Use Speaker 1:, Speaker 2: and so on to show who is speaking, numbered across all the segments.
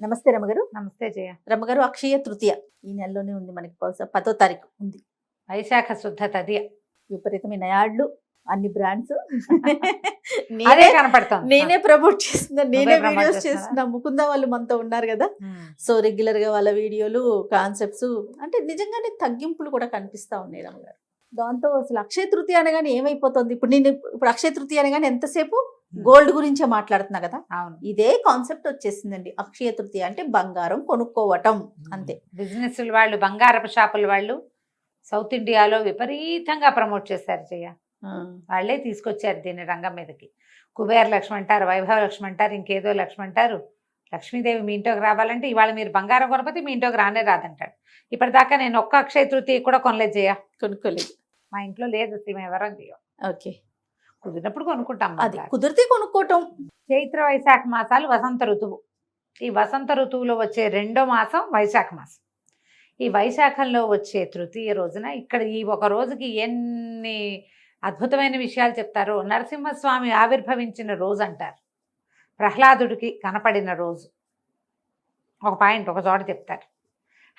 Speaker 1: నమస్తే రమగారు.
Speaker 2: నమస్తే జయ.
Speaker 1: రమగారు, అక్షయ తృతీయ ఈ నెలలోనే ఉంది, మనకి బహుశా 10వ తారీఖు ఉంది.
Speaker 2: వైశాఖ శుద్ధ తదియ.
Speaker 1: విపరీతమైన యాడ్లు, అన్ని బ్రాండ్స్.
Speaker 2: అదే కనపడుతుంది.
Speaker 1: నేనే ప్రమోట్ చేస్తున్నా, నేనే
Speaker 2: ప్రమోట్
Speaker 1: వీడియోస్
Speaker 2: చేస్తున్నారా?
Speaker 1: చేస్తున్నా. ముకుంద వాళ్ళు మనతో ఉన్నారు కదా, సో రెగ్యులర్ గా వాళ్ళ వీడియోలు, కాన్సెప్ట్స్ అంటే నిజంగానే తగ్గింపులు కూడా కనిపిస్తా ఉన్నాయి రమగారు. దాంతో అసలు అక్షయ తృతీయ అనగానే ఏమైపోతుంది, ఇప్పుడు అక్షయ తృతీయ అనగానే ఎంతసేపు గోల్డ్ గురించే మాట్లాడుతున్నా కదా.
Speaker 2: అవును,
Speaker 1: ఇదే కాన్సెప్ట్ వచ్చేసిందండి. అక్షయ తృతీయ అంటే బంగారం కొనుక్కోవటం అంతే.
Speaker 2: బిజినెస్ వాళ్ళు, బంగారపు షాపుల వాళ్ళు సౌత్ ఇండియాలో విపరీతంగా ప్రమోట్ చేశారు జయ. వాళ్ళే తీసుకొచ్చారు దీన్ని రంగం మీదకి. కుబేర లక్ష్మి అంటారు, వైభవ లక్ష్మి అంటారు, ఇంకేదో లక్ష్మి అంటారు. లక్ష్మీదేవి మీ ఇంట్లోకి రావాలంటే ఇవాళ మీరు బంగారం కొనకపోతే మీ ఇంట్లోకి రానే రాదంటాడు. ఇప్పటిదాకా నేను ఒక్క అక్షయ తృతీయ కూడా కొనలేదు జయ.
Speaker 1: కొనుక్కోలేదు,
Speaker 2: మా ఇంట్లో లేదు, మేము ఎవరం చేయం.
Speaker 1: ఓకే,
Speaker 2: కుదిరినప్పుడు కొనుక్కుంటాం.
Speaker 1: అది కుదిరితే కొనుక్కోవటం.
Speaker 2: చైత్ర వైశాఖ మాసాలు వసంత ఋతువు. ఈ వసంత ఋతువులో వచ్చే రెండో మాసం వైశాఖ మాసం. ఈ వైశాఖంలో వచ్చే తృతీయ రోజున ఇక్కడ ఈ ఒక రోజుకి ఎన్ని అద్భుతమైన విషయాలు చెప్తారో. నరసింహస్వామి ఆవిర్భవించిన రోజు అంటారు, ప్రహ్లాదుడికి కనపడిన రోజు. ఒక పాయింట్ ఒక చోట చెప్తారు.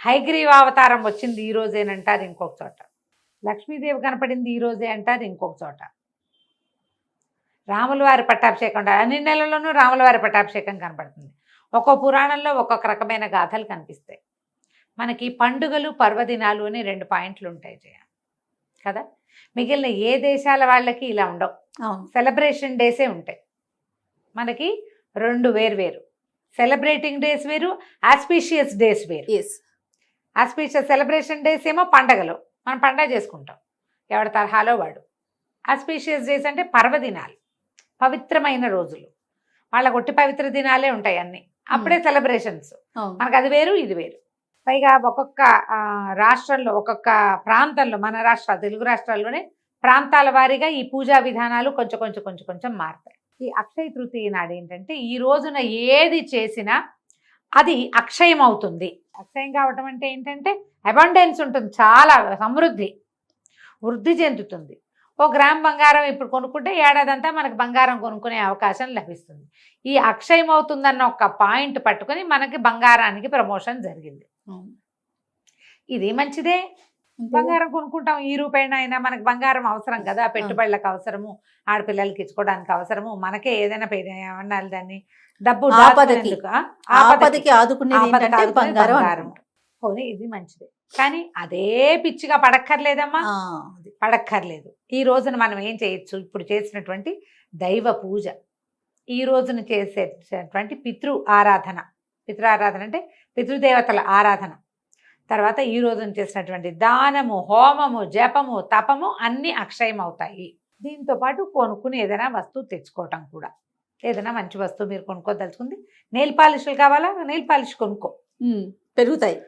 Speaker 2: హయగ్రీవ అవతారం వచ్చింది ఈ రోజేనంటారు ఇంకొక చోట. లక్ష్మీదేవి కనపడింది ఈ రోజే అంటారు ఇంకొక చోట. రాముల వారి పట్టాభిషేకం ఉంటారు, అన్ని నెలల్లోనూ రాముల వారి పట్టాభిషేకం కనపడుతుంది. ఒక్కో పురాణంలో ఒక్కొక్క రకమైన గాథలు కనిపిస్తాయి. మనకి పండుగలు, పర్వదినాలు అని 2 పాయింట్లు ఉంటాయి జయ కదా. మిగిలిన ఏ దేశాల వాళ్ళకి ఇలా ఉండవు. సెలబ్రేషన్ డేసే ఉంటాయి. మనకి 2 వేరు. సెలబ్రేటింగ్ డేస్ వేరు, ఆస్పీషియస్ డేస్ వేరు. ఆస్పీషియస్ సెలబ్రేషన్ డేస్ ఏమో పండగలు, మనం పండగ చేసుకుంటాం ఎవరి తరహాలో వాడు. ఆస్పీషియస్ డేస్ అంటే పర్వదినాలు, పవిత్రమైన రోజులు. వాళ్ళకి ఒట్టి పవిత్ర దినాలే ఉంటాయి అన్ని, అప్పుడే సెలబ్రేషన్స్. మనకు అది వేరు, ఇది వేరు. పైగా ఒక్కొక్క రాష్ట్రంలో, ఒక్కొక్క ప్రాంతంలో, మన తెలుగు రాష్ట్రాల్లోనే ప్రాంతాల వారీగా ఈ పూజా విధానాలు కొంచెం మారుతాయి. ఈ అక్షయ తృతీయ నాడు ఏంటంటే ఈ రోజున ఏది చేసినా అది అక్షయం అవుతుంది. అక్షయం కావటం అంటే ఏంటంటే అబండెన్స్ ఉంటుంది, చాలా సమృద్ధి, వృద్ధి చెందుతుంది. 1 గ్రామ్ బంగారం ఇప్పుడు కొనుక్కుంటే ఏడాదంతా మనకు బంగారం కొనుక్కునే అవకాశం లభిస్తుంది. ఈ అక్షయం అవుతుందన్న ఒక పాయింట్ పట్టుకొని మనకి బంగారానికి ప్రమోషన్ జరిగింది. ఇది మంచిదే. బంగారం కొనుక్కుంటాం, ఈ రూపాయినైనా మనకు బంగారం అవసరం కదా, పెట్టుబడులకు అవసరము, ఆడపిల్లలకి ఇచ్చుకోవడానికి అవసరము, మనకే ఏదైనా ఏమన్నారు దాన్ని, డబ్బు
Speaker 1: ఆపదకి ఆదుకునేది బంగారం.
Speaker 2: పోనీ ఇది మంచిదే, కానీ అదే పిచ్చిగా పడక్కర్లేదమ్మా, పడక్కర్లేదు. ఈ రోజున మనం ఏం చేయొచ్చు, ఇప్పుడు చేసినటువంటి దైవ పూజ, ఈ రోజున చేసేటువంటి పితృ ఆరాధన అంటే పితృదేవతల ఆరాధన, తర్వాత ఈ రోజున చేసినటువంటి దానము, హోమము, జపము, తపము అన్నీ అక్షయం అవుతాయి. దీంతో పాటు కొనుక్కుని ఏదైనా వస్తువు తెచ్చుకోవటం కూడా, ఏదైనా మంచి వస్తువు మీరు కొనుక్కోదలుచుకుంది. నెయిల్ పాలిష్లు కావాలా, నెయిల్ పాలిష్ కొనుక్కో, పెరుగుతాయి.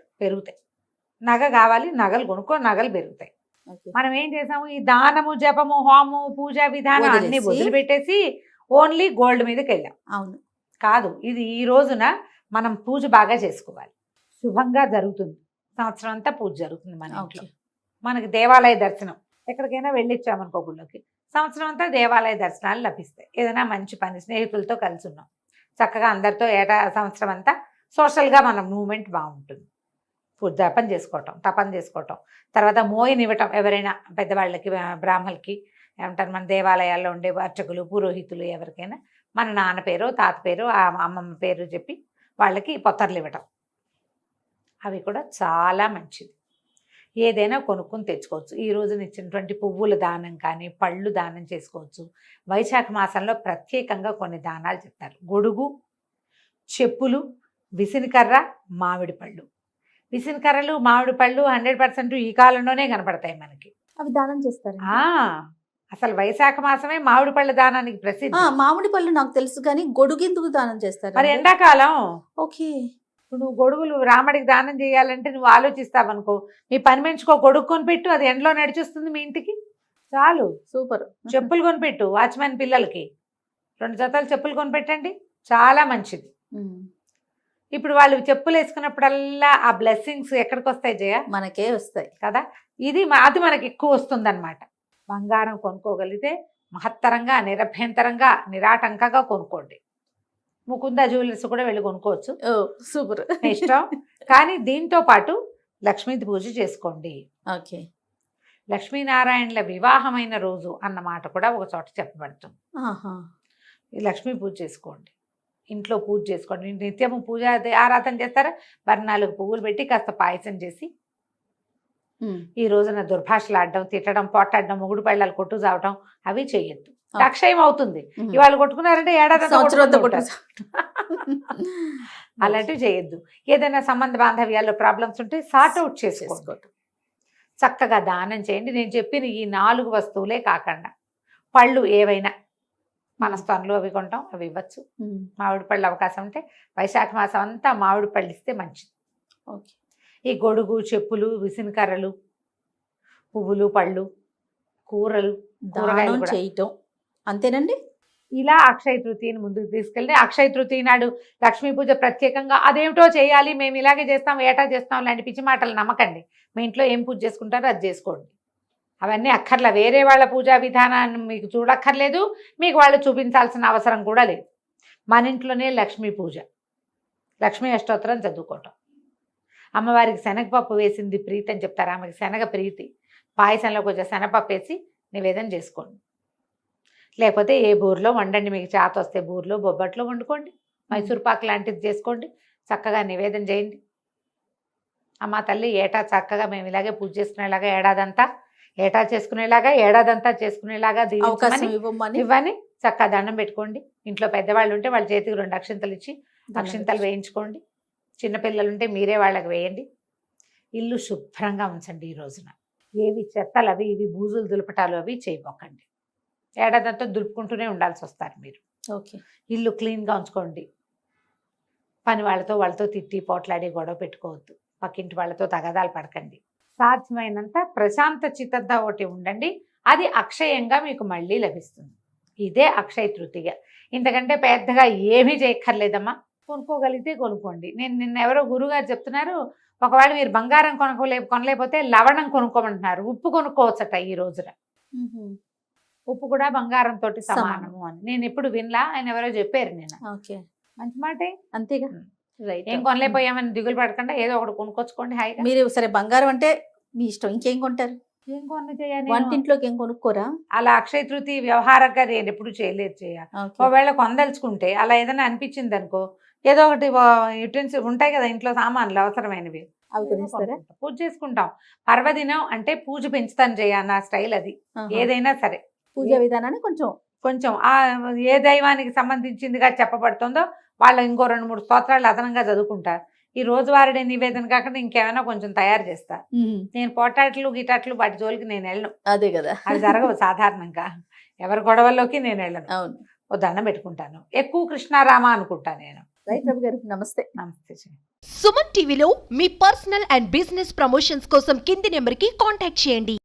Speaker 2: నగ కావాలి, నగలు కొనుక్కో, నగలు పెరుగుతాయి. మనం ఏం చేసాము, ఈ దానము, జపము, హోమము, పూజా విధానం అన్ని వదిలిపెట్టేసి ఓన్లీ గోల్డ్ మీదకి వెళ్ళాం.
Speaker 1: అవును
Speaker 2: కాదు, ఇది ఈ రోజున మనం పూజ బాగా చేసుకోవాలి, శుభంగా జరుగుతుంది. సంవత్సరం అంతా పూజ జరుగుతుంది మన ఇంట్లో. మనకి దేవాలయ దర్శనం, ఎక్కడికైనా వెళ్ళిచ్చామనుకో గుళ్ళకి, సంవత్సరం అంతా దేవాలయ దర్శనాలు లభిస్తాయి. ఏదైనా మంచి పని, స్నేహితులతో కలిసి ఉన్నాం, చక్కగా అందరితో సంవత్సరం అంతా సోషల్గా మన మూమెంట్ బాగుంటుంది. పూజ జపం చేసుకోవటం, తపం చేసుకోవటం, తర్వాత మోయనివ్వటం ఎవరైనా పెద్దవాళ్ళకి, బ్రాహ్మణులకి ఏమంటారు, మన దేవాలయాల్లో ఉండే అర్చకులు, పురోహితులు ఎవరికైనా మన నాన్న పేరు, తాత పేరు, అమ్మమ్మ పేరు చెప్పి వాళ్ళకి పొత్తర్లు ఇవ్వటం, అవి కూడా చాలా మంచిది. ఏదైనా కొనుక్కొని తెచ్చుకోవచ్చు. ఈ రోజున ఇచ్చినటువంటి పువ్వుల దానం కానీ, పళ్ళు దానం చేసుకోవచ్చు. వైశాఖ మాసంలో ప్రత్యేకంగా కొన్ని దానాలు చెప్తారు. గొడుగు, చెప్పులు, విసినికర్ర, మామిడి పళ్ళు. విసినికర్రలు, మామిడి పళ్ళు 100% ఈ కాలంలోనే కనపడతాయి మనకి.
Speaker 1: అవి దానం చేస్తారు.
Speaker 2: అసలు వైశాఖ మాసమే మామిడి పళ్ళ దానానికి ప్రసిద్ధి.
Speaker 1: మామిడి పళ్ళు నాకు తెలుసు, కానీ గొడుగు ఎందుకు దానం చేస్తారు?
Speaker 2: మరి ఎండాకాలం.
Speaker 1: ఓకే,
Speaker 2: ఇప్పుడు నువ్వు గొడుగులు రాముడికి దానం చేయాలంటే నువ్వు ఆలోచిస్తావనుకో, నీ పని మనిషికి ఒక గొడుగు కొనిపెట్టు, అది ఎండలో నడిచొస్తుంది మీ ఇంటికి, చాలు.
Speaker 1: సూపర్.
Speaker 2: చెప్పులు కొనిపెట్టు, వాచ్మెన్ పిల్లలకి 2 జతలు చెప్పులు కొనిపెట్టండి, చాలా మంచిది. ఇప్పుడు వాళ్ళు చెప్పులు వేసుకున్నప్పుడల్లా ఆ బ్లెస్సింగ్స్ ఎక్కడికి వస్తాయి జయ? మనకే వస్తాయి కదా. అది మనకి ఎక్కువ వస్తుంది అనమాట. బంగారం కొనుక్కోగలిగితే మహత్తరంగా, నిరభ్యంతరంగా, నిరాటంకంగా కొనుక్కోండి. ముకుంద జ్యువెలర్స్ కూడా వెళ్ళి కొనుక్కోవచ్చు,
Speaker 1: ఓ సూపర్.
Speaker 2: మీ ఇష్టం. కానీ దీంతో పాటు లక్ష్మీ పూజ చేసుకోండి.
Speaker 1: ఓకే.
Speaker 2: లక్ష్మీనారాయణల వివాహమైన రోజు అన్న మాట కూడా ఒక చోట చెప్పబడుతుంది.
Speaker 1: ఆహా.
Speaker 2: ఈ లక్ష్మీ పూజ చేసుకోండి, ఇంట్లో పూజ చేసుకోండి. నిత్యము పూజ ఆరాధన చేస్తారా, మరి 4 పువ్వులు పెట్టి కాస్త పాయసం చేసి ఈ రోజున దుర్భాషలు ఆడడం, తిట్టడం, పొట్టాడడం, మొగుడు పెళ్ళాలు కొట్టు చావటం అవి చేయొద్దు. అక్షయం అవుతుంది. ఇవాళ కొట్టుకున్నారంటే ఏడాది అలాంటివి చేయొద్దు. ఏదైనా సంబంధ బాంధవ్యాల్లో ప్రాబ్లమ్స్ ఉంటే సార్ట్ అవుట్ చేసుకోండి. చక్కగా దానం చేయండి. నేను చెప్పిన ఈ 4 వస్తువులే కాకుండా పళ్ళు ఏవైనా మనస్థానంలో అవి కొంటాం, అవి ఇవ్వచ్చు. మామిడి పళ్ళు అవకాశం ఉంటే వైశాఖ మాసం అంతా మామిడి పళ్ళు ఇస్తే మంచిది.
Speaker 1: ఓకే.
Speaker 2: ఈ గొడుగు, చెప్పులు, విసినకర్రలు, పువ్వులు, పళ్ళు, కూరలు, కూరగాయలు
Speaker 1: దానం
Speaker 2: కూడా
Speaker 1: చేయటం అంతేనండి.
Speaker 2: ఇలా అక్షయ తృతీయని ముందుకు తీసుకెళ్తే అక్షయ తృతీయ నాడు లక్ష్మీ పూజ ప్రత్యేకంగా అదేమిటో చేయాలి, మేము ఇలాగే చేస్తాం, ఏటా చేస్తాం లాంటి పిచ్చి మాటలు నమ్మకండి. మీ ఇంట్లో ఏం పూజ చేసుకుంటారో అది చేసుకోండి. అవన్నీ అక్కర్లా. వేరే వాళ్ళ పూజా విధానాన్ని మీకు చూడక్కర్లేదు, మీకు వాళ్ళు చూపించాల్సిన అవసరం కూడా లేదు. మన ఇంట్లోనే లక్ష్మీ పూజ, లక్ష్మీ అష్టోత్తరం చదువుకోవటం. అమ్మవారికి శనగపప్పు వేసింది ప్రీతి అని చెప్తారు, ఆమెకి శనగ ప్రీతి. పాయసంలో కొంచెం శనగపప్పు వేసి నివేదన చేసుకోండి. లేకపోతే ఏ బూర్లో వండండి, మీకు చేత వస్తే బూర్లో బొబ్బట్లో వండుకోండి, మైసూర్ పాక్ లాంటిది చేసుకోండి, చక్కగా నివేదన చేయండి. అమ్మ తల్లి ఏటా చక్కగా మేము ఇలాగే పూజ చేసుకునేలాగా ఏటా చేసుకునేలాగా
Speaker 1: అవకాశం
Speaker 2: ఇవ్వని చక్కగా దండం పెట్టుకోండి. ఇంట్లో పెద్దవాళ్ళు ఉంటే వాళ్ళ చేతికి 2 అక్షింతలు ఇచ్చి అక్షింతలు వేయించుకోండి. చిన్నపిల్లలు ఉంటే మీరే వాళ్ళకి వేయండి. ఇల్లు శుభ్రంగా ఉంచండి. ఈ రోజున ఏవి చెత్తలు అవి ఇవి బూజులు దులపటాలు అవి చేయబోకండి. ఏడాదంతా దులుపుకుంటూనే ఉండాల్సి వస్తారు మీరు.
Speaker 1: ఓకే.
Speaker 2: ఇల్లు క్లీన్గా ఉంచుకోండి. పని వాళ్ళతో తిట్టి పోట్లాడి గొడవ పెట్టుకోవద్దు. పక్కింటి వాళ్ళతో తగాదాలు పడకండి. సాధ్యమైనంత ప్రశాంత చిత్తంతో ఒకటి ఉండండి. అది అక్షయంగా మీకు మళ్ళీ లభిస్తుంది. ఇదే అక్షయ తృతీయ. ఇంతకంటే పెద్దగా ఏమీ చేయక్కర్లేదమ్మా. కొనుక్కోగలిగితే కొనుక్కోండి. నేను నిన్న ఎవరో గురుగారు చెప్తున్నారు, ఒకవేళ మీరు బంగారం కొనలేకపోతే లవణం కొనుక్కోమంటున్నారు. ఉప్పు కొనుక్కోవచ్చట ఈ రోజున. ఉప్పు కూడా బంగారంతో సమానము అని నేను ఎప్పుడు వినలా, ఆయన ఎవరో చెప్పారు. నేను మంచి మాటే,
Speaker 1: అంతేగా.
Speaker 2: ఏం కొనలేకపోయామని దిగులు పడకుండా ఏదో ఒకటి కొనుక్కొచ్చుకోండి హాయిగా.
Speaker 1: మీరు సరే బంగారం అంటే మీ ఇష్టం, ఇంకేం కొంటారు?
Speaker 2: ఏం కొన్న చేయాలి,
Speaker 1: వంటింట్లోకి ఏం కొనుక్కోరా?
Speaker 2: అలా అక్షయ తృతీయ వ్యవహారంగా నేను ఎప్పుడు చేయలేదు. చేయాలి ఒకవేళ కొందలుచుకుంటే అలా ఏదైనా అనిపించింది అనుకో, ఏదో ఒకటి యుటెన్సిల్ ఉంటాయి కదా ఇంట్లో సామాన్లు అవసరమైనవి,
Speaker 1: అవి కొనిస్తారా?
Speaker 2: పూజ చేసుకుంటాం. పర్వదినం అంటే పూజ పెంచుతాను చేయాలి, నా స్టైల్ అది. ఏదైనా సరే
Speaker 1: పూజా విధానాన్ని కొంచెం
Speaker 2: ఆ ఏ దైవానికి సంబంధించిందిగా చెప్పబడుతుందో వాళ్ళు ఇంకో 2-3 స్తోత్రాలు అదనంగా చదువుకుంటారు. ఈ రోజువారీ నివేదన కాకుండా ఇంకేమైనా కొంచెం తయారు చేస్తా. నేను పోటాట్లు గిటాట్లు వాటి జోలికి నేను వెళ్ళను.
Speaker 1: అదే కదా,
Speaker 2: అది జరగవు సాధారణంగా. ఎవరి గొడవల్లోకి నేను వెళ్ళను.
Speaker 1: అవును.
Speaker 2: ఓ దండం పెట్టుకుంటాను. ఎక్కువ కృష్ణారామ అనుకుంటా నేను.
Speaker 1: రైట్ రవి గారు, నమస్తే.
Speaker 2: నమస్తే.
Speaker 3: సుమన్ టీవీలో మీ పర్సనల్ అండ్ బిజినెస్ ప్రమోషన్స్ కోసం కింది నెంబర్కి కాంటాక్ట్ చేయండి.